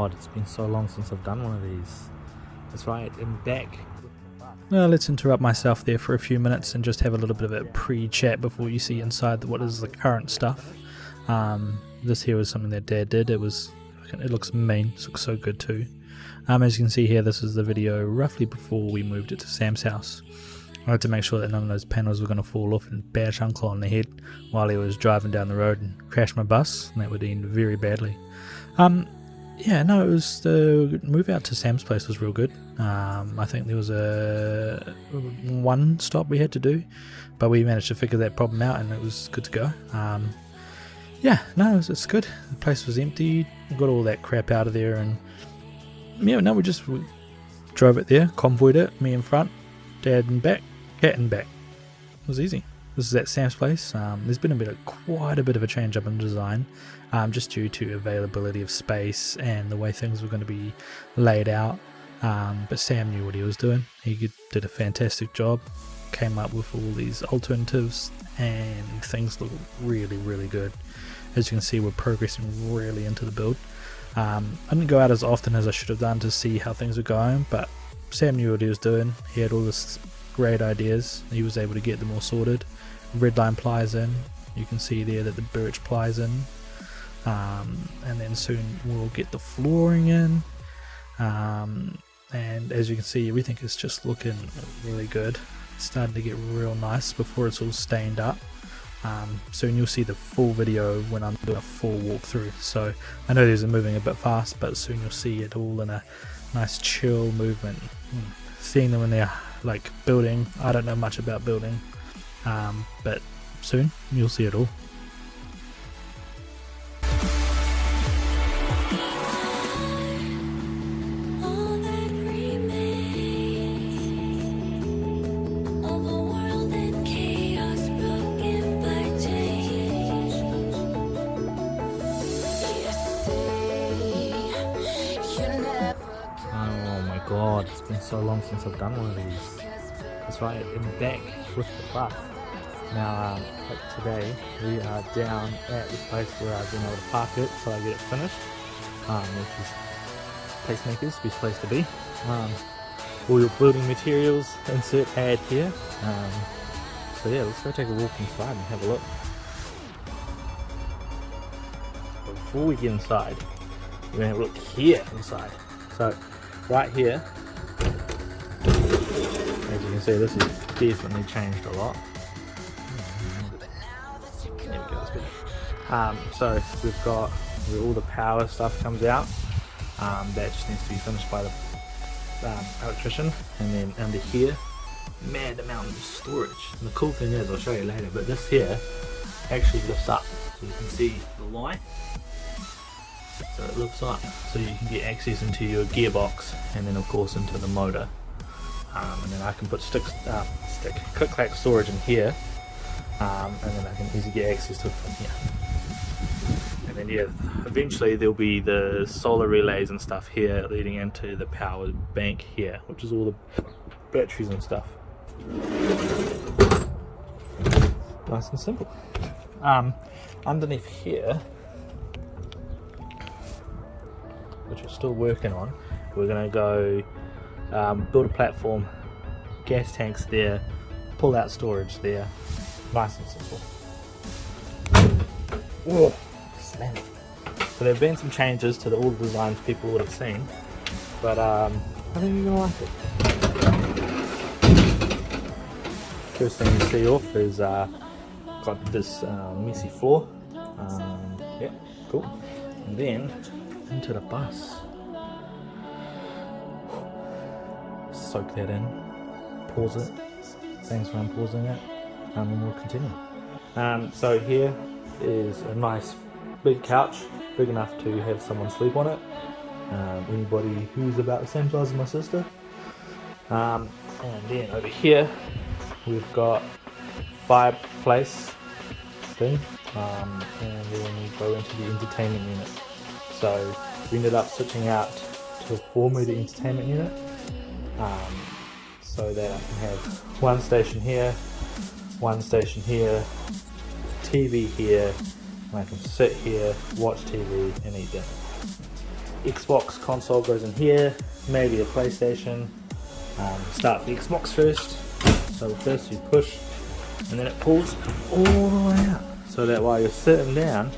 god, it's been so long since I've done one of these. That's right, I'm back. Well, let's interrupt myself there for a few minutes and just have a little bit of a pre-chat before you see inside what is the current stuff. This here was something that Dad did. It looks mean. It looks so good too. As you can see here, this is the video roughly before we moved it to Sam's house. I had to make sure that none of those panels were going to fall off and bash Uncle on the head while he was driving down the road and crash my bus, and that would end very badly. Yeah, no, it was the move out to Sam's place was real good. I think there was one stop we had to do, but we managed to figure that problem out and it was good to go. Yeah, no, it's good. The place was empty. We got all that crap out of there, and yeah, no, we drove it there, convoyed it, me in front, Dad in back, Cat in back. It was easy. This is at Sam's place. There's been quite a bit of a change up in design, just due to availability of space and the way things were going to be laid out. But Sam knew what he was doing. He did a fantastic job, came up with all these alternatives, and things look really, really good. As you can see, we're progressing really into the build. I didn't go out as often as I should have done to see how things were going, but Sam knew what he was doing. He had all this great ideas. He was able to get them all sorted. Redline plies in. You can see there that the birch plies in. And then soon we'll get the flooring in. And as you can see, everything is just looking really good. It's starting to get real nice before it's all stained up. Soon you'll see the full video when I'm doing a full walkthrough. So I know these are moving a bit fast, but soon you'll see it all in a nice chill movement. Seeing them when they're like building, I don't know much about building, but soon you'll see it all. God, it's been so long since I've done one of these. That's right, I'm back with the bus. Now, like today, we are down at the place where I've been able to park it till I get it finished, which is Pacemakers, best place to be. All your building materials, insert ad here. So yeah, let's go take a walk inside and have a look. Before we get inside, we're going to have a look here inside. So, right here, as you can see, this has definitely changed a lot. There we go, that's better. So we've got where all the power stuff comes out. That just needs to be finished by the electrician. And then under here, mad amount of storage. And the cool thing is, I'll show you later, but this here actually lifts up, so you can see the line. So it looks up, so you can get access into your gearbox and then of course into the motor. And then I can put click-clack storage in here, and then I can easily get access to it from here. And then yeah, eventually there'll be the solar relays and stuff here leading into the power bank here, which is all the batteries and stuff. Nice and simple. Underneath here, which we're still working on, we're going to go build a platform, gas tanks there, pull out storage there, nice and simple. Whoa, slam it. So there have been some changes to all the designs people would have seen, but I think you're going to like it. First thing you see off is got this messy floor. Yeah, cool. And then into the bus. Soak that in, pause it. Thanks for unpausing it, and we'll continue. So here is a nice big couch, big enough to have someone sleep on it. Anybody who's about the same size as my sister. And then over here we've got fireplace thing, and then we go into the entertainment unit. So we ended up switching out to a 4-meter entertainment unit, so that I can have one station here, TV here, and I can sit here, watch TV and eat dinner. Xbox console goes in here, maybe a PlayStation. Start the Xbox first. So with this you push, and then it pulls all the way out. So that while you're sitting down,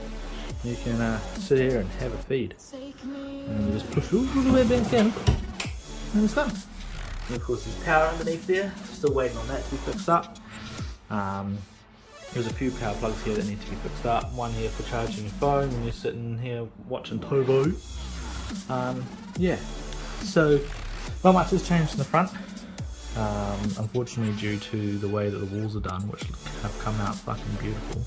you can sit here and have a feed. And you just push all the way back in, and it's done. And of course there's power underneath there, still waiting on that to be fixed up. There's a few power plugs here that need to be fixed up. One here for charging your phone when you're sitting here watching Tobo. Yeah, so not much has changed in the front. Unfortunately, due to the way that the walls are done, which have come out fucking beautiful,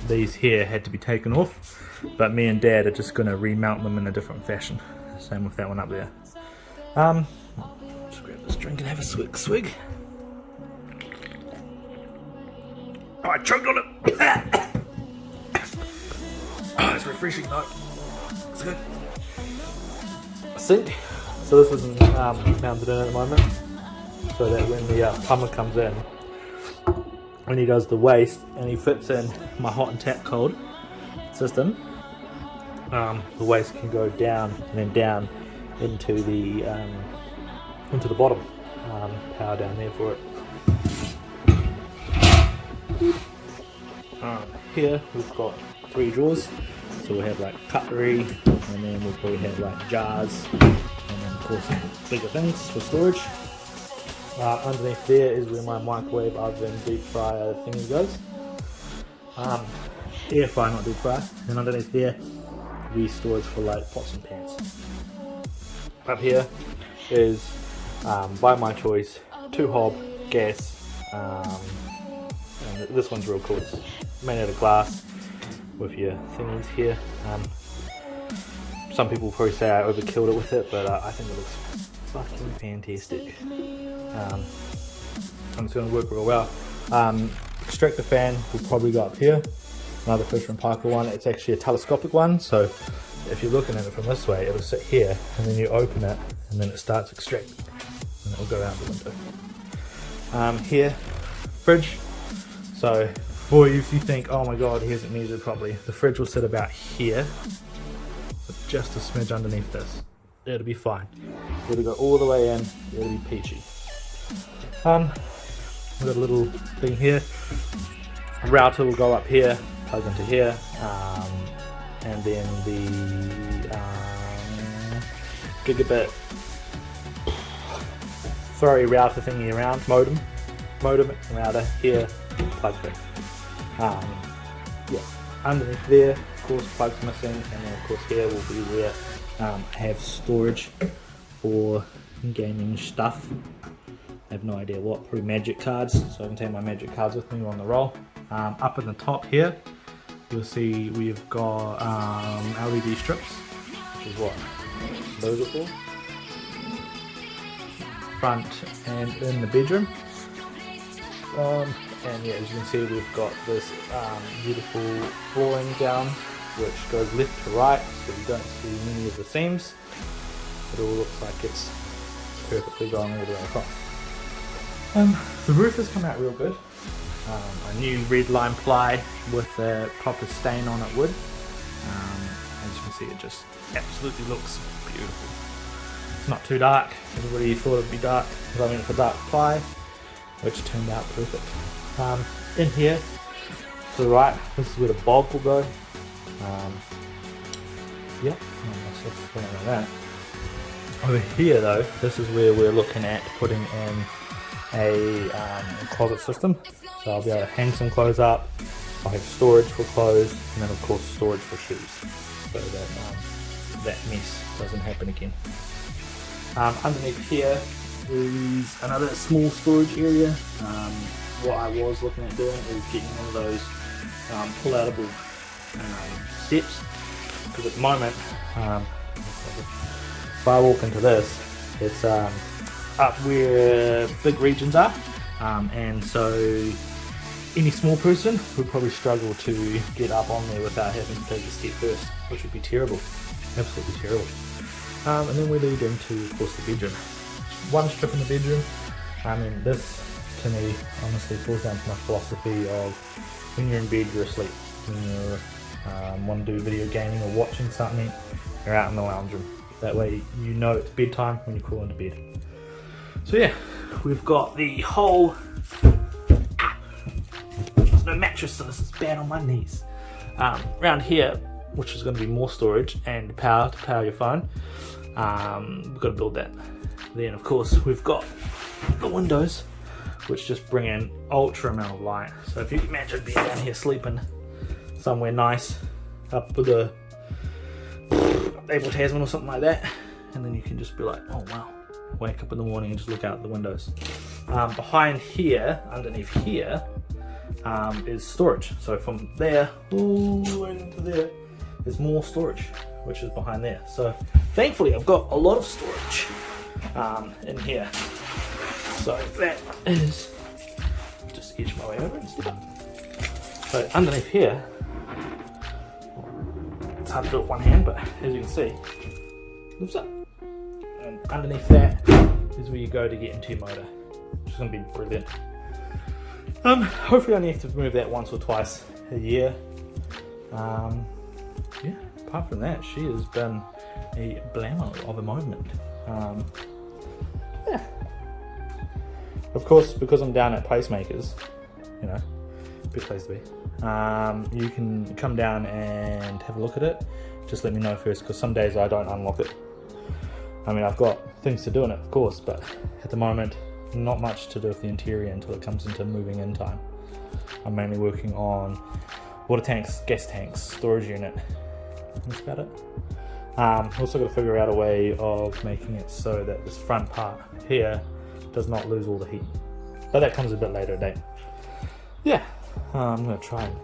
these here had to be taken off, but me and Dad are just going to remount them in a different fashion. Same with that one up there. Just grab this drink and have a swig. Oh, I choked on it! Oh, it's refreshing though. It's good. Sink. So this isn't mounted in at the moment, so that when the plumber comes in, when he does the waste and he fits in my hot and tap cold system, the waste can go down and then down into the bottom. Power down there for it. Here we've got 3 drawers, so we'll have like cutlery, and then we'll probably have like jars, and then of course bigger things for storage. Underneath there is where my microwave oven deep fryer thingy goes. Air fryer, not deep fryer. And underneath there will be storage for like pots and pans. Up here is by my choice 2 hob gas. And this one's real cool. It's made out of glass with your thingies here. Some people probably say I overkilled it with it, but I think it looks fucking fantastic. And it's going to work real well. Extractor fan will probably go up here. Another Fisher & Paykel one. It's actually a telescopic one, so if you're looking at it from this way, it'll sit here, and then you open it, and then it starts extracting, and it'll go out the window. Here, fridge. So, boy, if you think, oh my god, he hasn't measured properly, the fridge will sit about here, so just a smidge underneath this. It'll be fine. It'll go all the way in, it'll be peachy. We've got a little thing here. A router will go up here, plug into here, and then the gigabit throw router thingy around, modem router here, plug thing. Yeah, underneath there, of course, plugs missing, and then of course here will be where I have storage for gaming stuff. I have no idea what, probably magic cards, so I can take my magic cards with me on the roll. Up in the top here, you'll see we've got LED strips, which is what those are for. Front and in the bedroom. And yeah, as you can see, we've got this beautiful flooring down, which goes left to right, so you don't see many of the seams. It all looks like it's perfectly going all the way across. The roof has come out real good. A new red lime ply with a proper stain on it wood. As you can see, it just absolutely looks beautiful. It's not too dark. Everybody thought it'd be dark because I went for dark ply, which turned out perfect. In here, to the right, this is where the bulb will go. Yep, like that. Over here though, this is where we're looking at putting in a closet system. So I'll be able to hang some clothes up, I'll have storage for clothes, and then of course storage for shoes, so that that mess doesn't happen again. Underneath here is another small storage area. What I was looking at doing is getting one of those pull-outable steps, because at the moment, if I walk into this, it's up where big regions are, and so any small person would probably struggle to get up on there without having to take a step first, which would be terrible, absolutely terrible. And then we lead into, of course, the bedroom. One strip in the bedroom. I mean, this to me honestly falls down to my philosophy of when you're in bed, you're asleep. When you want to do video gaming or watching something, You're out in the lounge room. That way you know it's bedtime when you crawl into bed. So yeah, we've got the whole... There's no mattress, so this is bad on my knees. Around here, which is going to be more storage and power to power your phone. We've got to build that. Then of course we've got the windows, which just bring in ultra amount of light. So if you imagine being down here sleeping somewhere nice, up with the Abel Tasman or something like that, and then you can just be like, oh wow, wake up in the morning and just look out the windows. Behind here, underneath here, is storage. So from there all the way into there is more storage, which is behind there. So thankfully I've got a lot of storage in here. So that is, just edge my way over and step up. So underneath here, it's hard to do it with one hand, but as you can see, lifts up. And underneath that is where you go to get into your motor, which is going to be brilliant. Hopefully I only have to move that once or twice a year. Yeah, apart from that, she has been a blammo of a moment. Yeah. Of course, because I'm down at Placemakers, you know, best place to be. You can come down and have a look at it. Just let me know first, because some days I don't unlock it. I mean, I've got things to do in it, of course, but at the moment, not much to do with the interior until it comes into moving in time. I'm mainly working on water tanks, gas tanks, storage unit. That's about it. Also got to figure out a way of making it so that this front part here does not lose all the heat. But that comes a bit later date. Yeah, I'm going to try and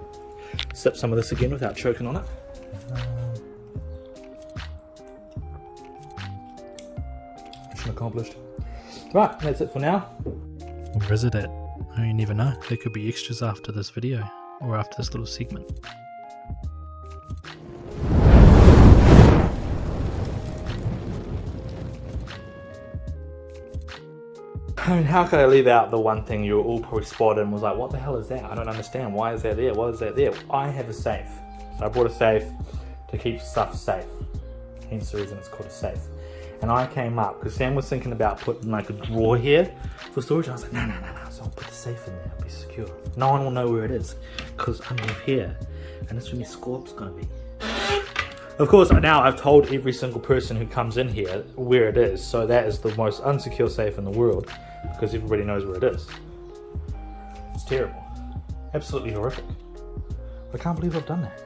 sip some of this again without choking on it. Mission accomplished. Right, that's it for now. Where is it at? Oh, you never know. There could be extras after this video, or after this little segment. I mean, how could I leave out the one thing you were all probably spotted and was like, what the hell is that? I don't understand. Why is that there? What is that there? I have a safe. So I bought a safe to keep stuff safe. Hence the reason it's called a safe. And I came up, because Sam was thinking about putting like a drawer here for storage. I was like, no. So I'll put the safe in there, it'll be secure. No one will know where it is, because I'm in here. And that's where my scorp's gonna be. Of course, now I've told every single person who comes in here where it is. So that is the most unsecure safe in the world, because everybody knows where it is. It's terrible. Absolutely horrific. I can't believe I've done that.